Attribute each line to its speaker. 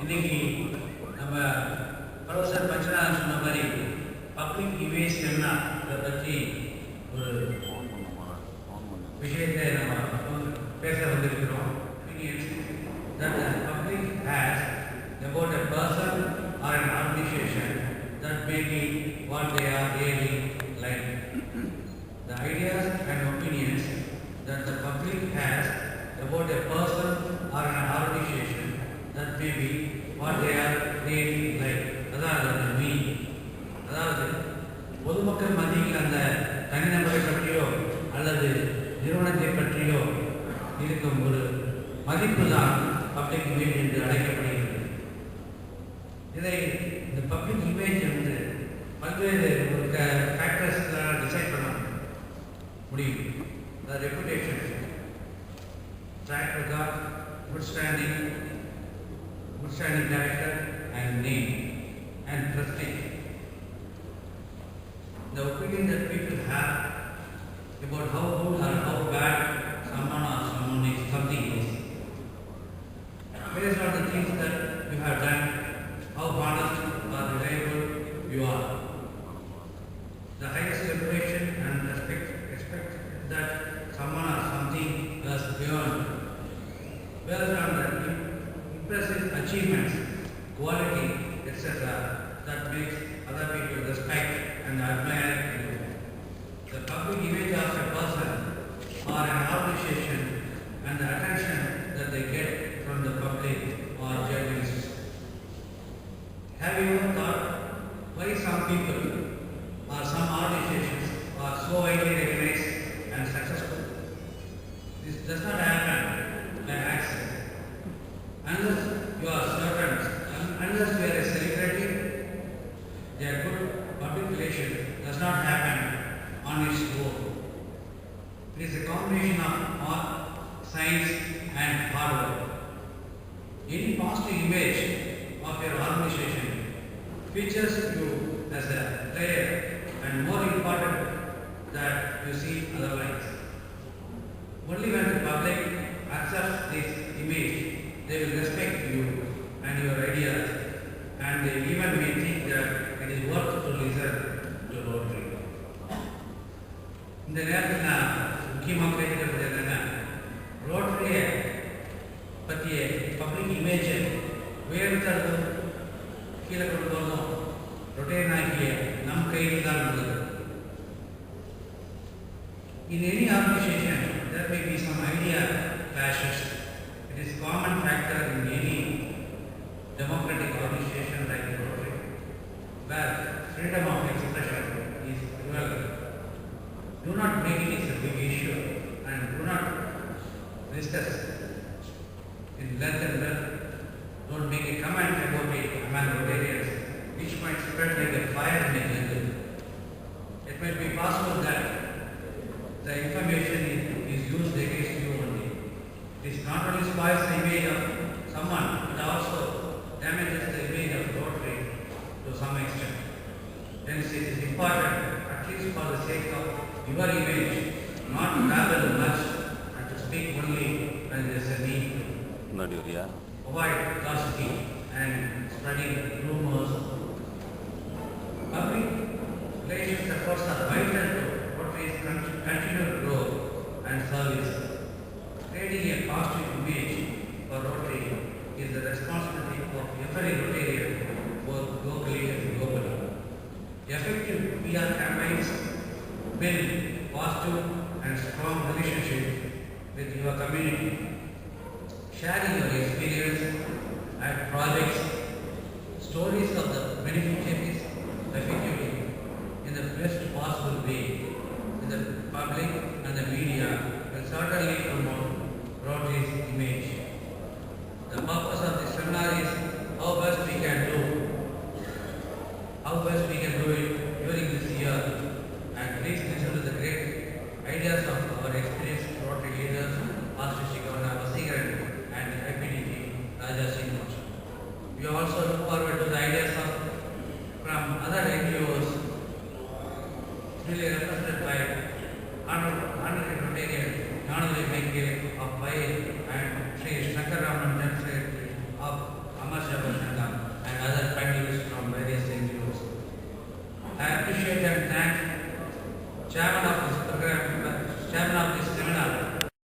Speaker 1: இன்னைக்கு நம்ம ப்ரொஃபஸர் பஞ்சநாதன் சொன்ன மாதிரி பப்ளிக் இமேஜ் என்ன இதை பற்றி ஒரு விஷயத்தை நம்ம பேச வந்திருக்கிறோம். That the public has about a person or an organization that may be what they are really like. The ideas and opinions that the public has about a person or an organization that may be what they are really like. அதாவது பொதுமக்கள் மத்தியில் அந்த தனிநபரை பற்றியோ அல்லது நிறுவனத்தை பற்றியோ இருக்கும் ஒரு மதிப்பு தான் பப்ளிக் இமேஜ் என்று அழைக்கப்படுகிறது. இதை இந்த பப்ளிக் இமேஜ் வந்து பல்வேறு ஒரு ஃபேக்டர்ஸ்களால் டிசைட் பண்ண முடியும். Reputation, track record, good standing director and name and prestige. The opinion that people have about how good or how bad someone or something is based on the things that you have done, how honest or reliable you are. The highest reputation and respect that someone or something has given based on the impressive achievements, quality, etc. that makes other people respect and admire you. The public image of a person or an organization and the attention that they get from the public or journalists. Have you ever thought why some people or some organizations are so widely recognized and successful? This does not happen by accident. Unless you are certain, unless you are a celebrity, their good public relation does not happen on its own. It is a combination of art, science and hard work. Any positive image of your organization features you as a player and more important that you see otherwise. Only when the public accepts this image, they will respect you and your ideas, and they even may think that it is worth to listen to Rotary. இந்த நேரத்தில் நான் முக்கியமாக கேட்கறது என்னென்னா, ரோட்டரியை பற்றிய public இமேஜை உயர்த்ததும் கீழே கொண்டு போதும் ரொட்டேரியன் ஆகிய நம் கையில் தான் உள்ளது. In any organization, there may be some idea clashes. It is common factor in any democratic organization like Rotary, where freedom of expression is relevant. Do not make it a big issue and do not discuss in length and breadth. Don't make a comment about it among Rotarians, which might spread like a fire in a jungle. It might be possible that the information is used against you only. This not only spoils the image of someone, but also damages the image of Rotary to some extent. Hence it is important, at least for the sake of your image, not to travel much and to speak only when there is a need to. Avoid gossiping and spreading rumors. Public relations efforts are vital to Rotary's continued growth and service. Creating a positive image for Rotary is the responsibility of every Rotarian, both locally and globally. Effective PR campaigns build positive and strong relationships with your community. Sharing your experience at projects, stories of the beneficiaries effectively in the best possible way in the public and the media will certainly promote Rotary's image. The purpose of this seminar is how best we can do it during this year, and please listen to the great ideas of our experienced Rotary leaders, Master Shikavana Vasigaran and IPDG Raja Singh. We also look forward to the ideas from other NGOs really represented by Honorary Rotarian Nanavali Michael chairman of this